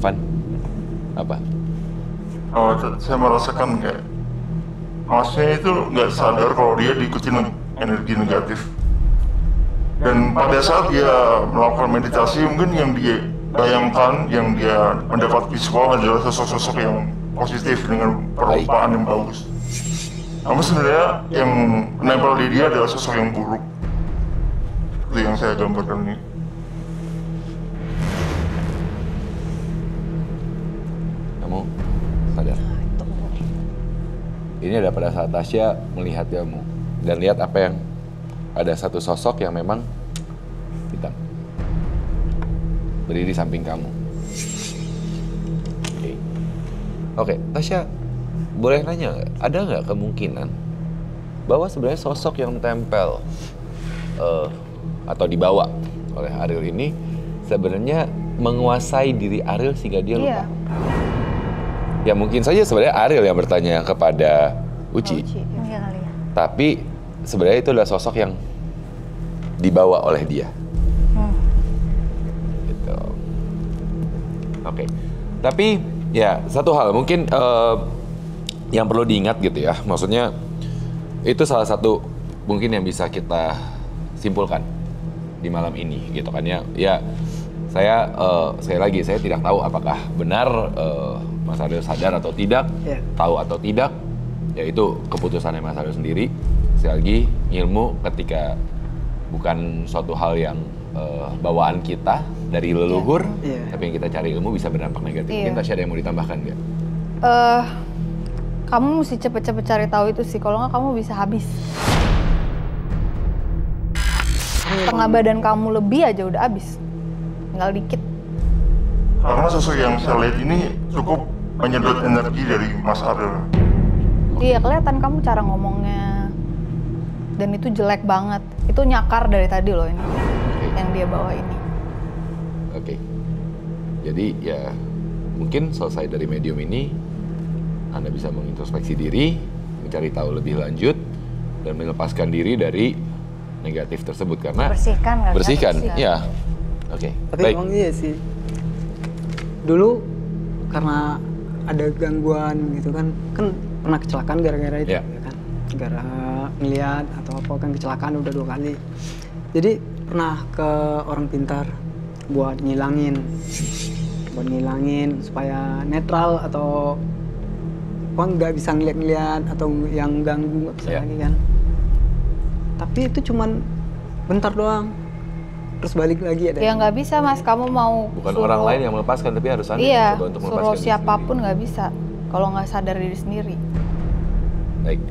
Arfan, apa? Oh, saya merasakan kayak Masnya itu nggak sadar kalau dia diikuti energi negatif. Dan pada saat dia melakukan meditasi, mungkin yang dia bayangkan, yang dia mendapat visual adalah sosok-sosok yang positif dengan perlumpaan yang bagus. Namun sebenarnya yang menempel di dia adalah sosok yang buruk. Itu yang saya gambarkan ini. Kamu sadar? Ini ada pada saat Tasya melihat kamu dan lihat apa yang ada satu sosok yang memang hitam berdiri di samping kamu. Oke, Tasya, boleh nanya nggak? Ada nggak kemungkinan bahwa sebenarnya sosok yang tempel atau dibawa oleh Ariel ini sebenarnya menguasai diri Ariel sehingga dia lupa? Ya mungkin saja sebenarnya Ariel yang bertanya kepada Uci. Iya kali ya. Tapi sebenarnya itu adalah sosok yang dibawa oleh dia. Gitu. Oke. Tapi ya satu hal mungkin yang perlu diingat gitu ya. Maksudnya itu salah satu mungkin yang bisa kita simpulkan di malam ini gitu kan ya. Ya saya sekali lagi saya tidak tahu apakah benar Mas Ariel sadar atau tidak, tahu atau tidak, ya itu keputusannya Mas Ariel sendiri. Sekali lagi, ilmu ketika bukan suatu hal yang bawaan kita dari leluhur, tapi yang kita cari ilmu bisa berdampak negatif. Mungkin Tasya ada yang mau ditambahkan nggak? Kamu mesti cepet-cepet cari tahu itu sih, kalau nggak kamu bisa habis. Setengah badan kamu lebih aja udah habis, tinggal dikit. Karena sosok yang saya lihat ini cukup menyedot energi dari Mas Ariel. Iya, kelihatan kamu cara ngomongnya. Dan itu jelek banget. Itu nyakar dari tadi loh ini. Yang dia bawa ini. Oke. Jadi ya mungkin selesai dari medium ini Anda bisa mengintrospeksi diri, mencari tahu lebih lanjut dan melepaskan diri dari negatif tersebut karena bersihkan. Ya. Oke. Tapi Baik. emang iya sih. Dulu karena ada gangguan gitu kan pernah kecelakaan gara-gara itu, ya kan? Gara ngeliat atau apa kan kecelakaan udah 2 kali. Jadi pernah ke orang pintar buat ngilangin supaya netral atau apa nggak bisa ngeliat atau yang ganggu nggak bisa lagi kan. Tapi itu cuman bentar doang. Terus balik lagi ada. Ya nggak bisa Mas, kamu mau bukan suruh, orang lain yang melepaskan tapi harus Anda iya, coba untuk melepaskan. Suruh siapapun nggak bisa kalau nggak sadar diri sendiri. Baik.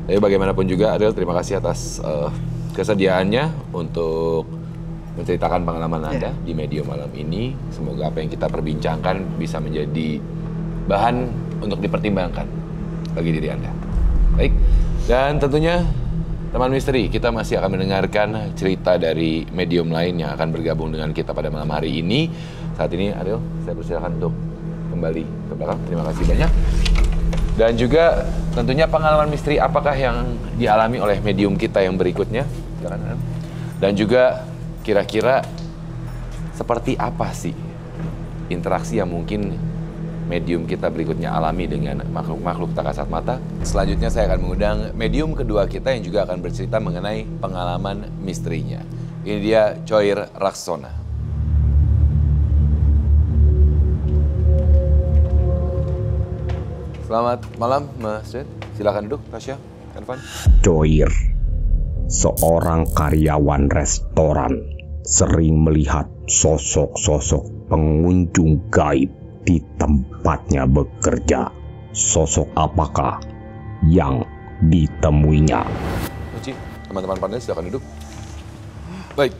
Tapi bagaimanapun juga Ariel, terima kasih atas kesediaannya untuk menceritakan pengalaman Anda di medium malam ini. Semoga apa yang kita perbincangkan bisa menjadi bahan untuk dipertimbangkan bagi diri Anda. Baik. Dan tentunya teman misteri, kita masih akan mendengarkan cerita dari medium lain yang akan bergabung dengan kita pada malam hari ini. Saat ini, Ariel, saya persilakan untuk kembali ke belakang. Terima kasih banyak. Dan juga tentunya pengalaman misteri apakah yang dialami oleh medium kita yang berikutnya. Dan juga kira-kira seperti apa sih interaksi yang mungkin medium kita berikutnya alami dengan makhluk-makhluk tak kasat mata. Selanjutnya saya akan mengundang medium kedua kita yang juga akan bercerita mengenai pengalaman misterinya. Ini dia Choir Raksona. Selamat malam Mas Red. Silakan duduk Tasya, Arfan. Choir, seorang karyawan restoran, sering melihat sosok-sosok pengunjung gaib di tempatnya bekerja. Sosok apakah yang ditemuinya? Uci, teman-teman panel silakan duduk. Baik.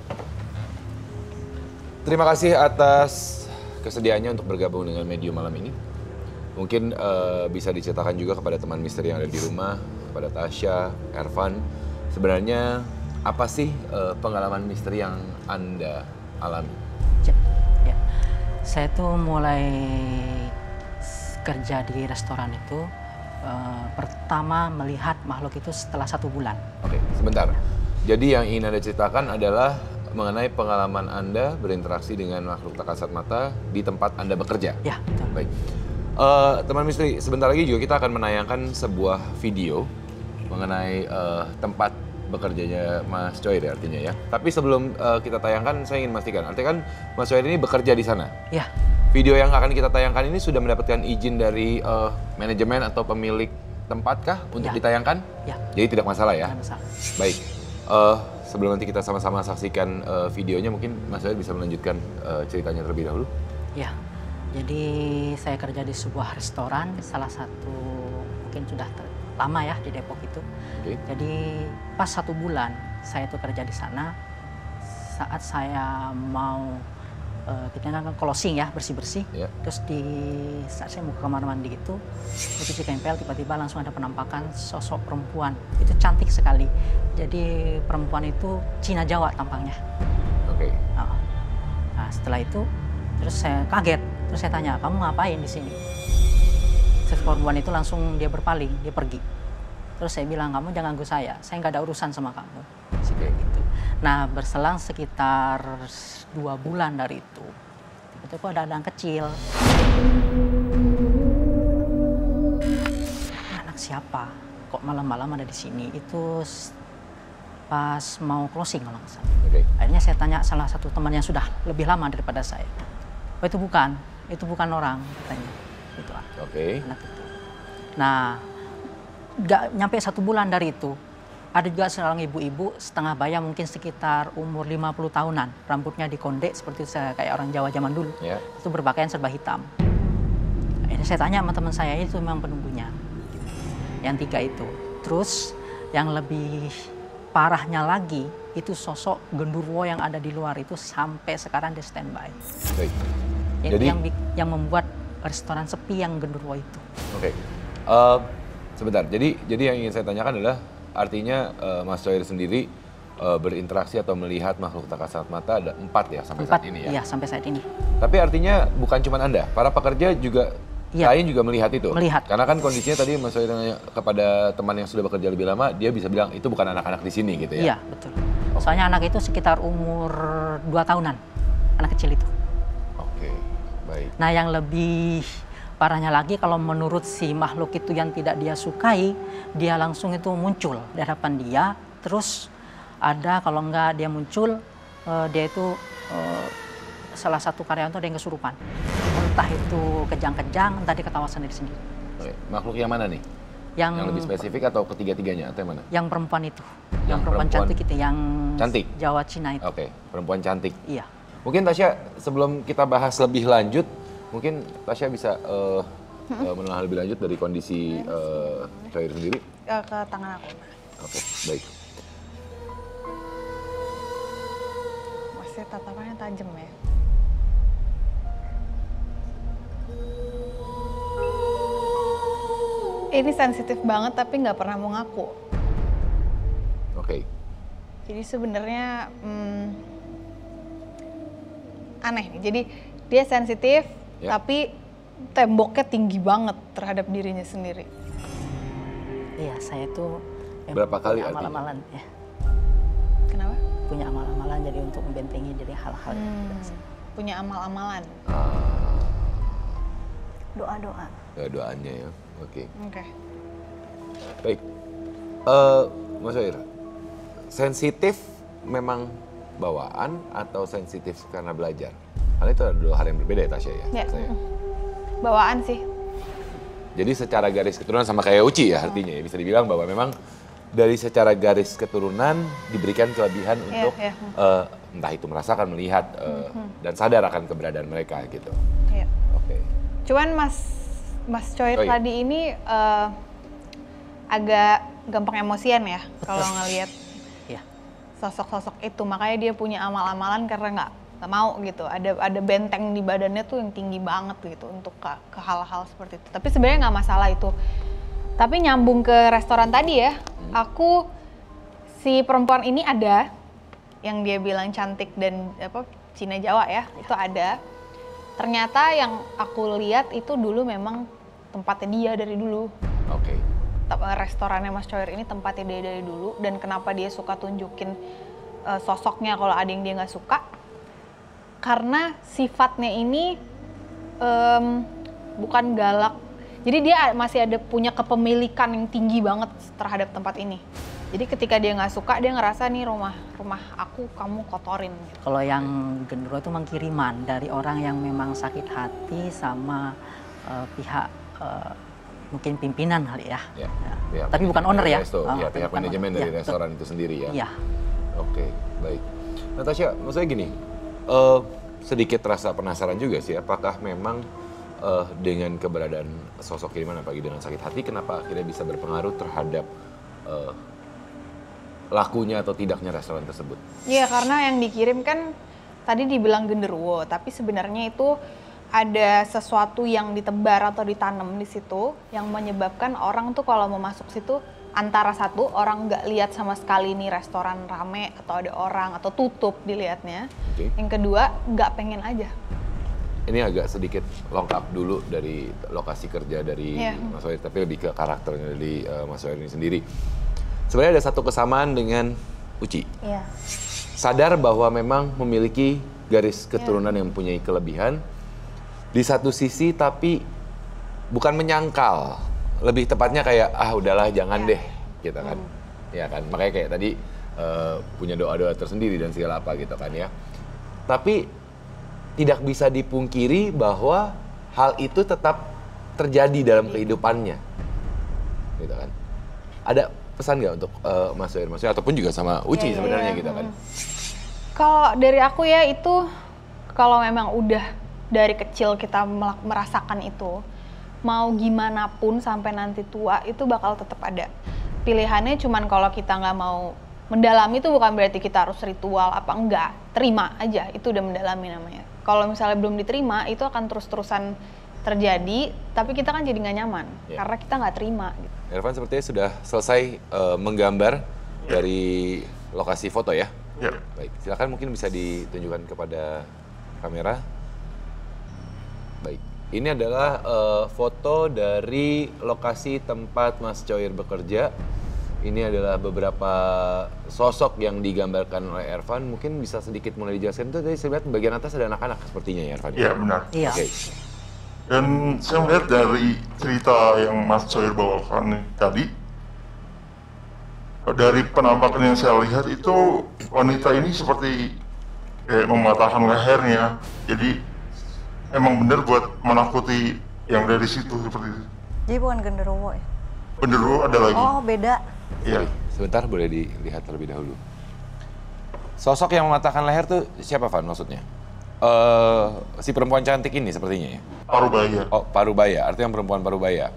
Terima kasih atas kesediaannya untuk bergabung dengan medium malam ini. Mungkin bisa diceritakan juga kepada teman misteri yang ada di rumah, kepada Tasya, Ervan. Sebenarnya apa sih pengalaman misteri yang Anda alami? Ya, saya tuh mulai kerja di restoran itu pertama melihat makhluk itu setelah 1 bulan. Oke, sebentar. Jadi yang ingin Anda ceritakan adalah mengenai pengalaman Anda berinteraksi dengan makhluk tak kasat mata di tempat Anda bekerja. Ya, betul. Baik. Teman misteri, sebentar lagi juga kita akan menayangkan sebuah video mengenai tempat bekerjanya Mas Coir ya artinya ya. Tapi sebelum kita tayangkan, saya ingin memastikan, artinya kan Mas Coir ini bekerja di sana. Ya. Video yang akan kita tayangkan ini sudah mendapatkan izin dari manajemen atau pemilik tempatkah untuk Ya. ditayangkan? Ya. Jadi tidak masalah ya? Tidak masalah. Baik. Sebelum nanti kita sama-sama saksikan videonya, mungkin Mas Coir bisa melanjutkan ceritanya terlebih dahulu. Ya, jadi saya kerja di sebuah restoran, salah satu mungkin sudah lama ya di Depok itu. Oke. Jadi pas 1 bulan saya tuh kerja di sana, saat saya mau kita kan closing ya, bersih-bersih. Ya. Terus saat saya mau ke kamar mandi itu, cuci kempel, tiba-tiba langsung ada penampakan sosok perempuan. Itu cantik sekali. Jadi perempuan itu Cina Jawa tampangnya. Oke. Nah, setelah itu terus saya kaget. Terus saya tanya, kamu ngapain di sini? Terus perempuan itu langsung dia berpaling, dia pergi. Terus saya bilang, kamu jangan ganggu saya nggak ada urusan sama kamu. Kayak gitu. Nah, berselang sekitar 2 bulan dari itu, tiba-tiba ada anak kecil. Anak siapa? Kok malam-malam ada di sini? Itu pas mau closing kalau nggak salah. Oke. Akhirnya saya tanya salah satu teman yang sudah lebih lama daripada saya. Oh, itu bukan orang katanya. Itu Oke. anak itu. Nah, nggak nyampe 1 bulan dari itu, ada juga seorang ibu-ibu setengah baya mungkin sekitar umur 50 tahunan, rambutnya dikonde seperti kayak orang Jawa zaman dulu. Ya. Itu berpakaian serba hitam. Akhirnya saya tanya sama teman saya, itu memang penunggunya. Yang 3 itu. Terus yang lebih parahnya lagi, itu sosok genderuwo yang ada di luar itu sampai sekarang di standby. Baik. Yang membuat restoran sepi yang genderuwo itu. Oke. Sebentar. Jadi yang ingin saya tanyakan adalah artinya Mas Coir sendiri berinteraksi atau melihat makhluk tak kasat mata ada 4 ya sampai saat ini ya? Iya, sampai saat ini. Tapi artinya bukan cuma Anda, para pekerja juga lain juga melihat itu? Melihat. Karena kan kondisinya tadi Mas Coir nanya kepada teman yang sudah bekerja lebih lama, dia bisa bilang itu bukan anak-anak di sini gitu ya? Iya, betul. Soalnya anak itu sekitar umur 2 tahunan, anak kecil itu. Oke, baik. Nah, yang lebih parahnya lagi kalau menurut si makhluk itu yang tidak dia sukai, dia langsung itu muncul di hadapan dia. Terus ada kalau enggak dia muncul, dia itu salah satu karyawan itu ada yang kesurupan. Entah itu kejang-kejang, entah dia ketawa sendiri-sendiri. Oke. Makhluk yang mana nih? Yang lebih spesifik atau ketiga-tiganya atau yang mana? Yang perempuan itu, yang perempuan cantik itu, yang cantik? Jawa Cina itu. Oke, perempuan cantik. Iya. Mungkin Tasya sebelum kita bahas lebih lanjut, mungkin Tasya bisa menelaah lebih lanjut dari kondisi Coir sendiri. Ke tangan aku. Oke, baik. Masih tatapannya tajam ya. Ini sensitif banget tapi nggak pernah mau ngaku. Oke. Jadi sebenarnya aneh nih. Jadi dia sensitif Ya. tapi temboknya tinggi banget terhadap dirinya sendiri. Iya, saya tuh Berapa kali punya artinya? amal-amalan ya. Kenapa? Punya amal-amalan jadi untuk membentengi dari hal-hal yang tidak sih. Punya amal-amalan. Doa-doa. Doanya ya. Oke. Oke. Baik. Mas Coir, sensitif memang bawaan atau sensitif karena belajar? Karena itu ada 2 hal yang berbeda ya Tasya ya. Ya. Saya. Bawaan sih. Jadi secara garis keturunan sama kayak Uci ya artinya ya. Bisa dibilang bahwa memang dari secara garis keturunan diberikan kelebihan untuk entah itu merasakan, melihat, dan sadar akan keberadaan mereka gitu. Iya. Oke. Cuman Mas Coir tadi ini agak gampang emosian ya kalau ngelihat Iya. sosok-sosok itu. Makanya dia punya amal-amalan karena nggak mau gitu. Ada benteng di badannya tuh yang tinggi banget gitu untuk ke hal-hal seperti itu. Tapi sebenarnya nggak masalah itu. Tapi nyambung ke restoran tadi ya, si perempuan ini ada yang dia bilang cantik dan Cina Jawa ya, itu ada. Ternyata yang aku lihat itu dulu memang tempatnya dia dari dulu. Oke. Restorannya Mas Coir ini tempatnya dia dari dulu, dan kenapa dia suka tunjukin sosoknya kalau ada yang dia nggak suka, karena sifatnya ini bukan galak. Jadi dia masih ada punya kepemilikan yang tinggi banget terhadap tempat ini. Jadi ketika dia nggak suka, dia ngerasa nih rumah aku kamu kotorin. Gitu. Kalau yang genderuwo itu mengkiriman dari orang yang memang sakit hati sama pihak mungkin pimpinan kali ya. Ya, tapi bukan owner ya. Ya, pihak manajemen dari restoran itu sendiri ya. Iya. Oke, baik. Natasha, maksudnya gini, sedikit rasa penasaran juga sih, apakah memang dengan keberadaan sosok kiriman apalagi dengan sakit hati, kenapa akhirnya bisa berpengaruh terhadap lakunya atau tidaknya restoran tersebut? Iya, karena yang dikirim kan tadi dibilang genderuwo, tapi sebenarnya itu ada sesuatu yang ditebar atau ditanam di situ yang menyebabkan orang tuh kalau mau masuk situ antara satu orang nggak lihat sama sekali nih restoran rame atau ada orang atau tutup dilihatnya, yang kedua nggak pengen aja. Ini agak sedikit lengkap dulu dari lokasi kerja dari Mas Wair, tapi lebih ke karakternya dari Mas Wair ini sendiri. Sebenarnya ada satu kesamaan dengan Uci. Iya. Sadar bahwa memang memiliki garis keturunan yang mempunyai kelebihan. Di satu sisi tapi bukan menyangkal. Lebih tepatnya kayak, udahlah jangan deh, gitu kan. Ya kan, makanya kayak tadi punya doa-doa tersendiri dan segala apa gitu kan ya. Tapi tidak bisa dipungkiri bahwa hal itu tetap terjadi dalam kehidupannya. Gitu kan. Ada pesan nggak untuk Mas Wair, ataupun juga sama Uci sebenarnya gitu kan? Kalau dari aku ya itu, kalau memang udah dari kecil kita merasakan itu, mau gimana pun sampai nanti tua itu bakal tetap ada. Pilihannya cuman kalau kita nggak mau mendalami itu bukan berarti kita harus ritual apa enggak, terima aja, itu udah mendalami namanya. Kalau misalnya belum diterima itu akan terus-terusan terjadi, tapi kita kan jadi nggak nyaman karena kita nggak terima. Gitu. Irfan sepertinya sudah selesai menggambar dari lokasi foto ya? Ya. Baik, silakan mungkin bisa ditunjukkan kepada kamera. Baik, ini adalah foto dari lokasi tempat Mas Coir bekerja. Ini adalah beberapa sosok yang digambarkan oleh Irfan. Mungkin bisa sedikit mulai dijelaskan. Itu tadi saya lihat bagian atas ada anak-anak sepertinya ya Irfan? Iya, benar. Iya. Oke. Dan saya melihat dari cerita yang Mas Coir bawakan tadi, dari penampakan yang saya lihat itu wanita ini seperti kayak mematahkan lehernya. Jadi emang benar buat menakuti yang dari situ seperti itu. Jadi bukan genderuwo ya? Genderuwo ada lagi. Oh, beda. Iya. Sebentar, boleh dilihat terlebih dahulu. Sosok yang mematahkan leher tuh siapa, Van, maksudnya? Si perempuan cantik ini sepertinya ya? Parubaya. Oh, Parubaya, artinya perempuan Parubaya.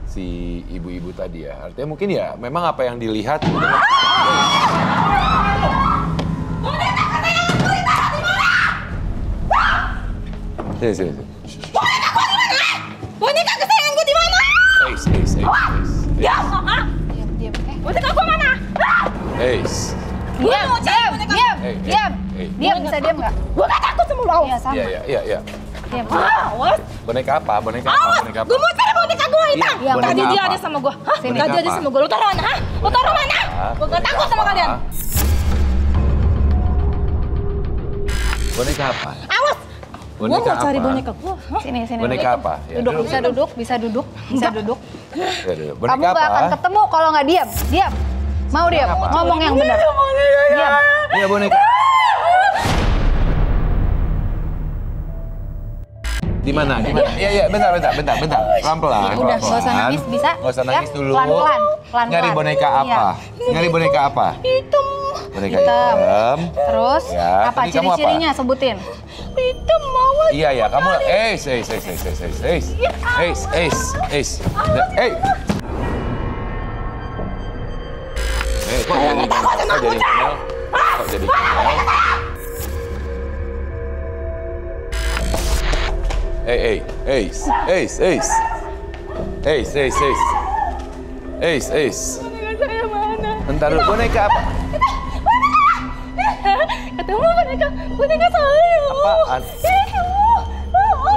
Si ibu-ibu tadi ya, artinya mungkin ya memang apa yang dilihat. Sini. Boneka kesayanganku di mana? Diam. Boneka aku mana? Diam, bisa diam nggak? Boneka aku semula. Iya, sama. Iya. Diam. Awas. Boneka apa? Gue mau cari boneka gue hitam. Iya, Tadi boneka dia apa? ada sama gue. Hah? Boneka Tadi ada apa? sama gue. Lu taruh mana? Hah? Lu taruh mana? Gue gak takut sama kalian. Boneka apa? Awas. Gue mau cari boneka gue. Sini. Boneka apa? Ya, Duduk, bisa duduk. Ya, dulu. Boneka Kamu gak akan apa? ketemu kalau nggak diam. Diam. Mau diam? Apa? Ngomong yang benar. Diam. Iya, boneka. Di mana? Iya, bentar. Pelan-pelan. Udah, nggak usah nangis, bisa? Nggak usah nangis Ya, dulu. pelan-pelan. Nyari boneka apa? Nyari boneka apa? Hitam. Boneka hitam. Terus Ya, apa tadi kamu apa? ciri-cirinya sebutin? Hitam mawar. Iya, kamu kok jadi ngomel? Boneka saya mana? Bentar dulu, boneka apa? Ketemu boneka saya. Apaan?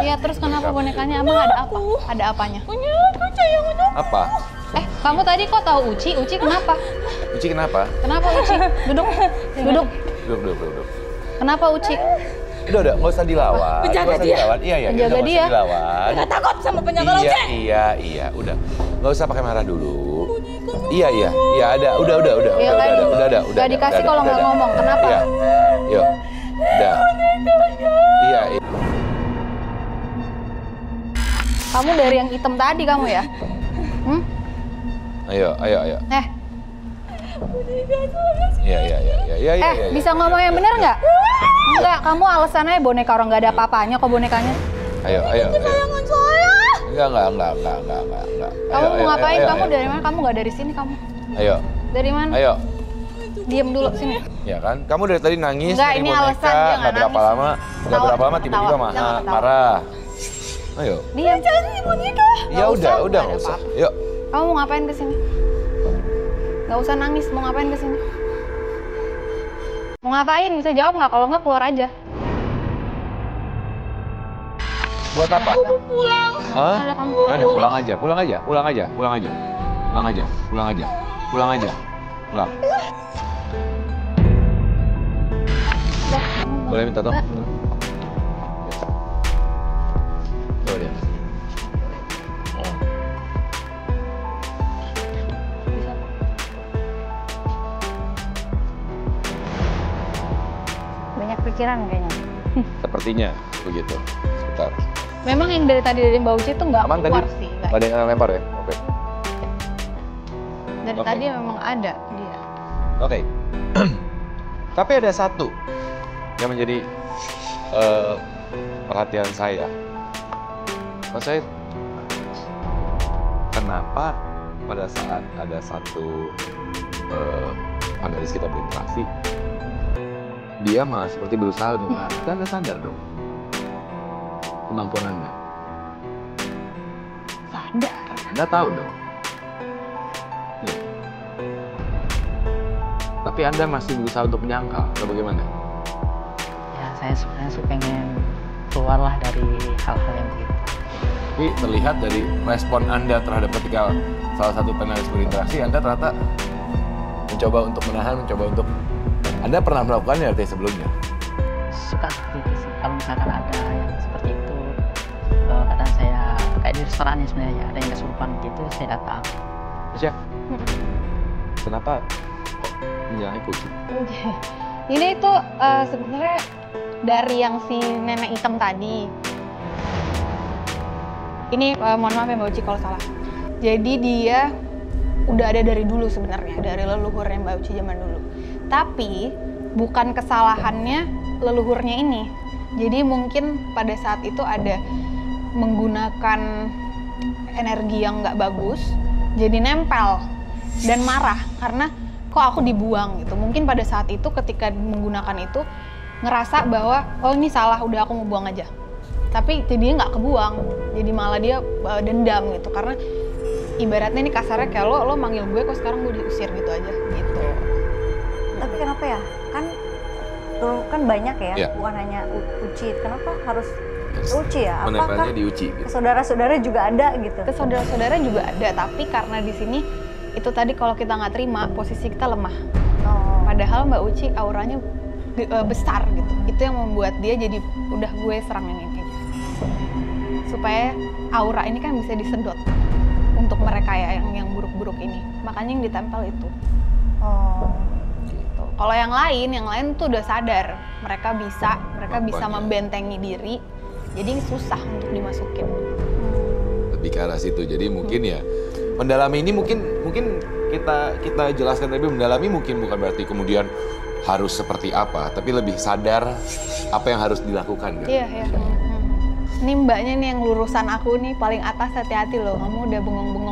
Iya, terus kenapa bonekanya? Emang ada apa? Ada apanya? Punya aku sayang. Apa? Kamu tadi kok tahu Uci? Uci kenapa? Uci kenapa? Kenapa Uci? Duduk. Duduk. Duduk. Kenapa Uci? Udah, nggak usah dilawan. Penjaga dia. Iya, Penjaga nggak dia. usah dilawan. Nggak takut sama penjaga lo, Cek? Iya, udah. Nggak usah pakai marah dulu. Iya, ada. Udah. Iya kan? Nggak dikasih kalau nggak ngomong. Kenapa? Iya. Yuk. Udah. Iya. Kamu dari yang hitam tadi kamu ya? Ayo. Iya. Bisa ngomong yang bener nggak? Enggak, kamu alasannya boneka orang nggak ada apa-apanya kok bonekanya. Ayo. Kesayangan saya. Enggak. Kamu mau ngapain? Kamu dari mana? Kamu nggak dari sini kamu. Ayo. Dari mana? Ayo. Diem dulu sini. Ya kan? Kamu dari tadi nangis Enggak, dari ini boneka, alasan dia nggak berapa nangis. lama tiba-tiba Ketawa. marah. Ayo. Diam. Boneka. Ya udah, nggak ada usah. apa-apa. Yuk. Kamu mau ngapain ke sini? Nggak usah nangis, mau ngapain ke sini? Mau ngapain? Bisa jawab nggak? Kalau nggak keluar aja. Buat apa? Pulang. Hah? Ada kamu. Ada, pulang aja. Pulang. Boleh minta tolong? Oh, dia. Oh. Banyak pikiran kayaknya. Sepertinya begitu. Sebentar. Memang yang dari tadi dari Mbak Uci itu nggak Aman keluar tadi? sih. Nggak ada yang lempar ya? Oke. Dari Oke. tadi memang ada dia. Oke. Tapi ada satu yang menjadi perhatian saya. Maksud saya, kenapa pada saat ada satu analis kita berinteraksi, dia malah seperti berusaha untuk Anda sadar dong kemampuan Anda. Sadar. Anda tahu dong. Nih. Tapi Anda masih berusaha untuk menyangkal atau bagaimana? Ya saya sebenarnya sih pengen keluarlah dari hal-hal yang begitu. Tapi terlihat dari respon Anda terhadap ketika salah satu penalis berinteraksi, Anda ternyata mencoba untuk menahan, Anda pernah melakukannya artinya sebelumnya? Suka seperti itu sih. Kalau misalkan ada yang seperti itu, kadang saya kayak di restoran ya sebenarnya ada yang kesurupan gitu, saya datang. Terus ya? Kenapa kok menjalani kucing? Ini itu sebenarnya dari yang si nenek hitam tadi. Ini mohon maaf ya Mbak Uci kalau salah. Jadi dia udah ada dari dulu sebenarnya, dari leluhurnya Mbak Uci zaman dulu. Tapi bukan kesalahannya leluhurnya ini. Jadi mungkin pada saat itu ada menggunakan energi yang nggak bagus, jadi nempel dan marah karena kok aku dibuang gitu. Mungkin pada saat itu ketika menggunakan itu ngerasa bahwa oh ini salah, udah aku mau buang aja. Tapi jadinya nggak kebuang, jadi malah dia dendam gitu karena ibaratnya ini kasarnya kayak lo manggil gue kok sekarang gue diusir gitu aja gitu. Tapi kenapa ya? Kan banyak ya, Iya. bukan hanya Uci. Kenapa harus Uci ya? Apakah Menempelnya di Uci gitu. saudara-saudara juga ada gitu? Ke saudara-saudara juga ada, tapi karena di sini itu tadi kalau kita nggak terima posisi kita lemah. Oh. Padahal Mbak Uci auranya besar gitu. Itu yang membuat dia jadi udah gue serang ini aja. Supaya aura ini kan bisa disedot untuk mereka ya yang buruk-buruk ini. Makanya yang ditempel itu. Oh. Gitu. Kalau yang lain tuh udah sadar. Mereka bisa Kemampuannya. membentengi diri. Jadi susah untuk dimasukin. Lebih ke arah situ. Jadi mungkin ya mendalami ini mungkin kita jelaskan, tapi mendalami mungkin bukan berarti kemudian harus seperti apa, tapi lebih sadar apa yang harus dilakukan kan? Iya. Ini mbaknya nih yang lurusan aku nih paling atas, hati-hati loh. Kamu udah bengong-bengong